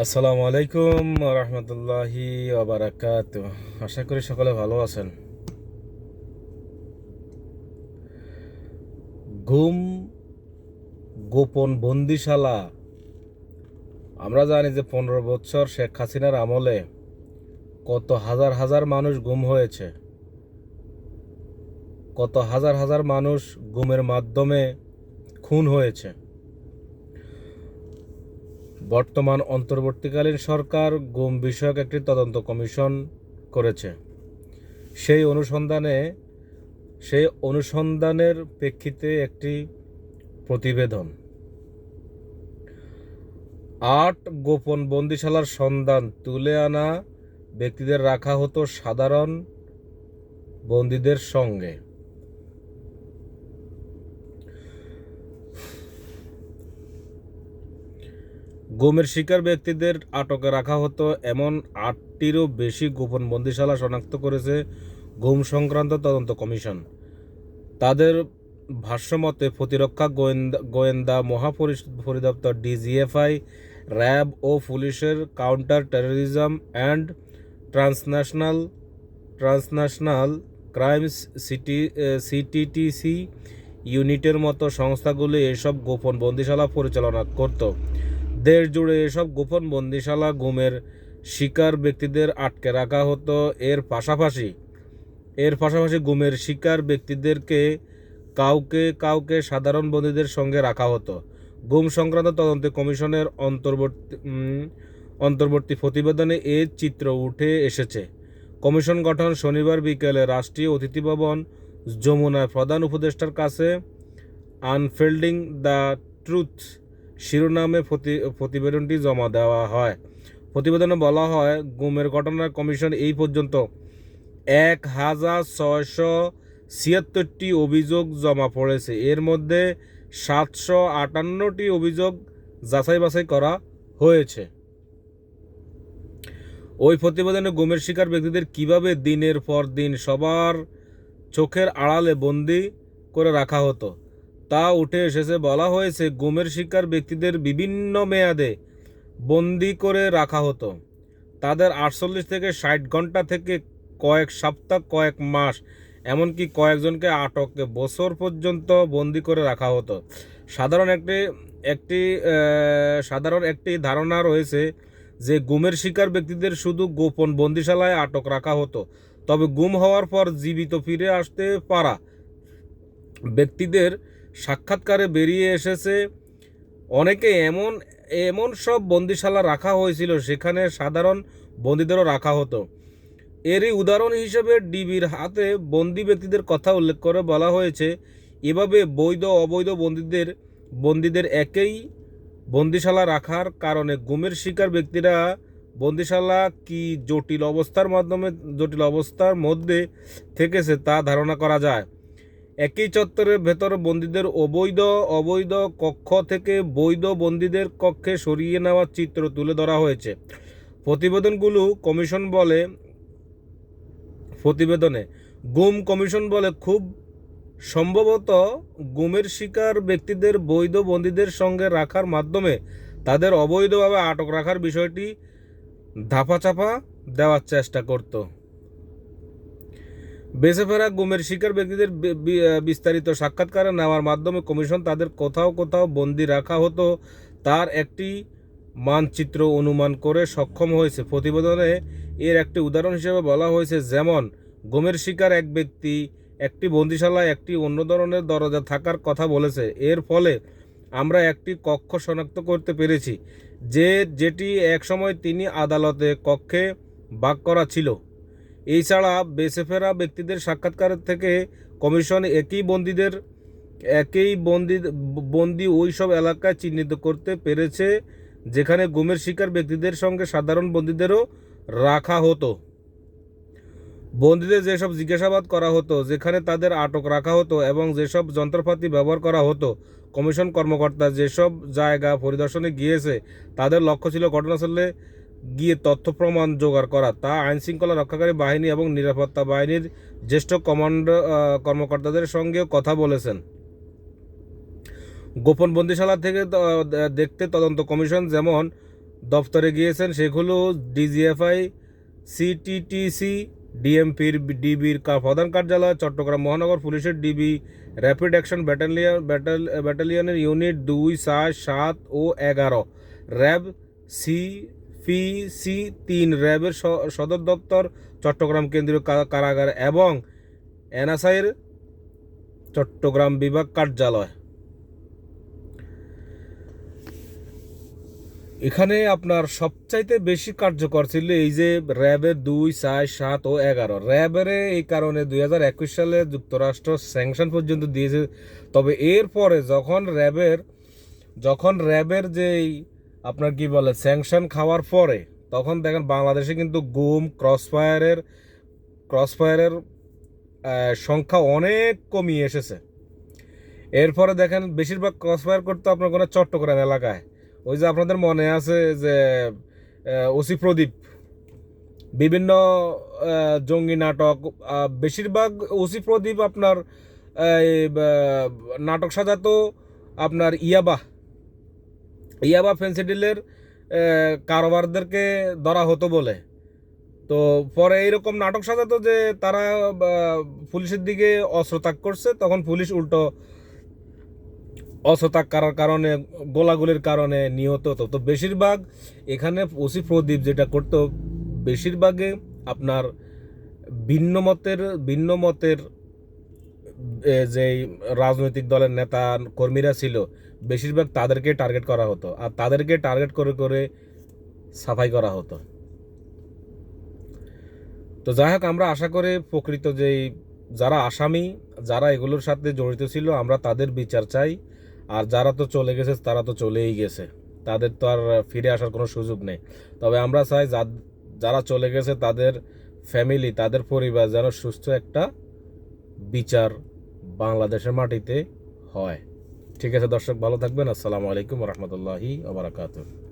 আসসালামু আলাইকুম রহমতুল্লাহি ওবারাকাত। আশা করি সকলে ভালো আছেন। গুম গোপন বন্দিশালা। আমরা জানি যে 15 বছর শেখ হাসিনার আমলে কত হাজার হাজার মানুষ গুম হয়েছে, কত হাজার হাজার মানুষ গুমের মাধ্যমে খুন হয়েছে। বর্তমান অন্তর্বর্তীকালীন সরকার গুম বিষয়ক একটি তদন্ত কমিশন করেছে। সেই অনুসন্ধানের প্রেক্ষিতে একটি প্রতিবেদন 8 গোপন বন্দিশালার সন্ধান তুলে আনা ব্যক্তিদের রাখা হতো সাধারণ বন্দীদের সঙ্গে। গুমের শিকার ব্যক্তিদের আটকে রাখা হতো এমন 8টিরও বেশি গোপন বন্দিশালা শনাক্ত করেছে গুম সংক্রান্ত তদন্ত কমিশন। তাদের ভাষ্যমতে প্রতিরক্ষা গোয়েন্দা মহাপরিদপ্তর ডিজিএফআই, র্যাব ও পুলিশের counter terrorism and transnational crimes CTTC ইউনিটের মতো সংস্থাগুলি এসব গোপন বন্দিশালা পরিচালনা করত। দেশ জুড়ে এসব গোপন বন্দিশালা গুমের শিকার ব্যক্তিদের আটকে রাখা হতো। এর পাশাপাশি গুমের শিকার ব্যক্তিদেরকে কাউকে কাউকে সাধারণ বন্দীদের সঙ্গে রাখা হতো। গুম সংক্রান্ত তদন্ত কমিশনের অন্তর্বর্তী প্রতিবেদনে এর চিত্র উঠে এসেছে। কমিশন গঠন শনিবার বিকেলে রাষ্ট্রীয় অতিথি ভবন যমুনায় প্রধান উপদেষ্টার কাছে আনফোল্ডিং দ্য ট্রুথ শিরোনামে প্রতিবেদনটি জমা দেওয়া হয়। প্রতিবেদনে বলা হয়, গুমের ঘটনার কমিশন এই পর্যন্ত 1676টি অভিযোগ জমা পড়েছে। এর মধ্যে 758টি অভিযোগ যাচাই বাছাই করা হয়েছে। ওই প্রতিবেদনে গুমের শিকার ব্যক্তিদের কিভাবে দিনের পর দিন সবার চোখের আড়ালে বন্দি করে রাখা হতো তা উঠে এসেছে। বলা হয়েছে, গুমের শিকার ব্যক্তিদের বিভিন্ন মেয়াদে বন্দি করে রাখা হতো। তাদের 48 থেকে 60 ঘন্টা থেকে কয়েক সপ্তাহ, কয়েক মাস, এমনকি কয়েকজনকে আটকে বছর পর্যন্ত বন্দি করে রাখা হতো। সাধারণ একটি ধারণা রয়েছে যে গুমের শিকার ব্যক্তিদের শুধু গোপন বন্দিশালায় আটক রাখা হতো। তবে গুম হওয়ার পর জীবিত ফিরে আসতে পারা ব্যক্তিদের সাক্ষাৎকারে বেরিয়ে এসেছে অনেকে এমন সব বন্দিশালা রাখা হয়েছিল যেখানে সাধারণ বন্দীদেরও রাখা হতো। এরই উদাহরণ হিসেবে ডিবির হাতে বন্দি ব্যক্তিদের কথা উল্লেখ করে বলা হয়েছে, এভাবে বৈধ অবৈধ বন্দীদের একই বন্দিশালা রাখার কারণে গুমের শিকার ব্যক্তিরা বন্দিশালা কি জটিল অবস্থার মধ্যে থেকেছে তা ধারণা করা যায়। একই চত্বরের ভেতর বন্দীদের অবৈধ কক্ষ থেকে বৈধ বন্দীদের কক্ষে সরিয়ে নেওয়ার চিত্র তুলে ধরা হয়েছে। প্রতিবেদনে গুম কমিশন বলে, খুব সম্ভবত গুমের শিকার ব্যক্তিদের বৈধ বন্দীদের সঙ্গে রাখার মাধ্যমে তাদের অবৈধভাবে আটক রাখার বিষয়টি ধাপাচাপা দেওয়ার চেষ্টা করত। বেঁচে ফেরা গুমের শিকার ব্যক্তিদের বিস্তারিত সাক্ষাৎকার নেওয়ার মাধ্যমে কমিশন তাদের কোথাও কোথাও বন্দি রাখা হতো তার একটি মানচিত্র অনুমান করে সক্ষম হয়েছে। প্রতিবেদনে এর একটি উদাহরণ হিসেবে বলা হয়েছে, যেমন গুমের শিকার এক ব্যক্তি একটি বন্দিশালায় একটি অন্য ধরনের দরজা থাকার কথা বলেছে। এর ফলে আমরা একটি কক্ষ শনাক্ত করতে পেরেছি যেটি একসময় তিনি আদালতে কক্ষে ভাগ করা ছিল। এছাড়া বেঁচে ফেরা ব্যক্তিদের সাক্ষাৎকার থেকে কমিশন একই বন্দি ওই সব এলাকায় চিহ্নিত করতে পেরেছে যেখানে গুমের শিকার ব্যক্তিদের সঙ্গে সাধারণ বন্দীদেরও রাখা হতো। বন্দীদের যেসব জিজ্ঞাসাবাদ করা হতো, যেখানে তাদের আটক রাখা হতো এবং যেসব যন্ত্রপাতি ব্যবহার করা হতো, কমিশন কর্মকর্তা যেসব জায়গা পরিদর্শনে গিয়েছে তাদের লক্ষ্য ছিল ঘটনাস্থলে গিয়ে তথ্য প্রমাণ জোগাড় করা। তা আইনশৃঙ্খলা রক্ষাকারী বাহিনী এবং নিরাপত্তা বাহিনীর জ্যেষ্ঠ কর্মকর্তাদের সঙ্গেও কথা বলেছেন। গোপন বন্দিশালা থেকে দেখতে তদন্ত কমিশন যেমন দপ্তরে গিয়েছেন, সেগুলো ডিজিএফআই, সিটিটিসি, ডিবির প্রধান কার্যালয়, চট্টগ্রাম মহানগর পুলিশের ডিবি র্যাপিড অ্যাকশন ব্যাটালিয়নের ইউনিট 2, 4, 7 ও 11, র্যাব CPC-3, র্যাবের সদর দপ্তর চট্টগ্রাম কেন্দ্রীয় কারাগার এবং এনএসআইয়ের চট্টগ্রাম বিভাগ কার্যালয়। এখানে আপনার সবচাইতে বেশি কার্যকর ছিল এই যে র্যাবের 2, 4, 7 ও 11। র্যাবের এই কারণে 2021 সালে যুক্তরাষ্ট্র স্যাংশন পর্যন্ত দিয়েছে। তবে এরপরে যখন র্যাবের যেই আপনার কি বলে স্যাংশন খাওয়ার পরে, তখন দেখেন বাংলাদেশে কিন্তু গুম ক্রসফায়ারের সংখ্যা অনেক কমিয়ে এসেছে। এরপরে দেখেন বেশিরভাগ ক্রসফায়ার করতে আপনার কোনো চট্টগ্রাম এলাকায়। ওই যে আপনাদের মনে আছে যে ওসি প্রদীপ বিভিন্ন জঙ্গি নাটক, বেশিরভাগ ওসি প্রদীপ আপনার নাটক সাজাতো আপনার ইয়াবা ফেন্সিডিলের কারবারদেরকে ধরা হতো বলে। তো পরে এইরকম নাটক সাজাতো যে তারা পুলিশের দিকে অস্ত্র তাক করছে, তখন পুলিশ উল্টো অস্ত্র তাক করার কারণে গোলাগুলির কারণে নিহত হতো। তো বেশিরভাগ এখানে ওসি প্রদীপ যেটা করতো, বেশিরভাগে আপনার ভিন্ন মতের যেই রাজনৈতিক দলের নেতা কর্মীরা ছিল, বেশিরভাগ তাদেরকে টার্গেট করা হতো, আর তাদেরকে টার্গেট করে করে সাফাই করা হতো। তো যাই হোক, আমরা আশা করি প্রকৃত যেই যারা আসামি, যারা এগুলোর সাথে জড়িত ছিল, আমরা তাদের বিচার চাই। আর যারা তো চলে গেছে তারা তো চলেই গেছে, তাদের তো আর ফিরে আসার কোনো সুযোগ নেই। তবে আমরা চাই যারা চলে গেছে তাদের ফ্যামিলি, তাদের পরিবার যেন সুস্থ একটা বিচার বাংলাদেশের মাটিতে হয়। ঠিক আছে দর্শক, ভালো থাকবেন। আসসালামু আলাইকুম রহমতুল্লাহি ওয়া বারাকাতুহু।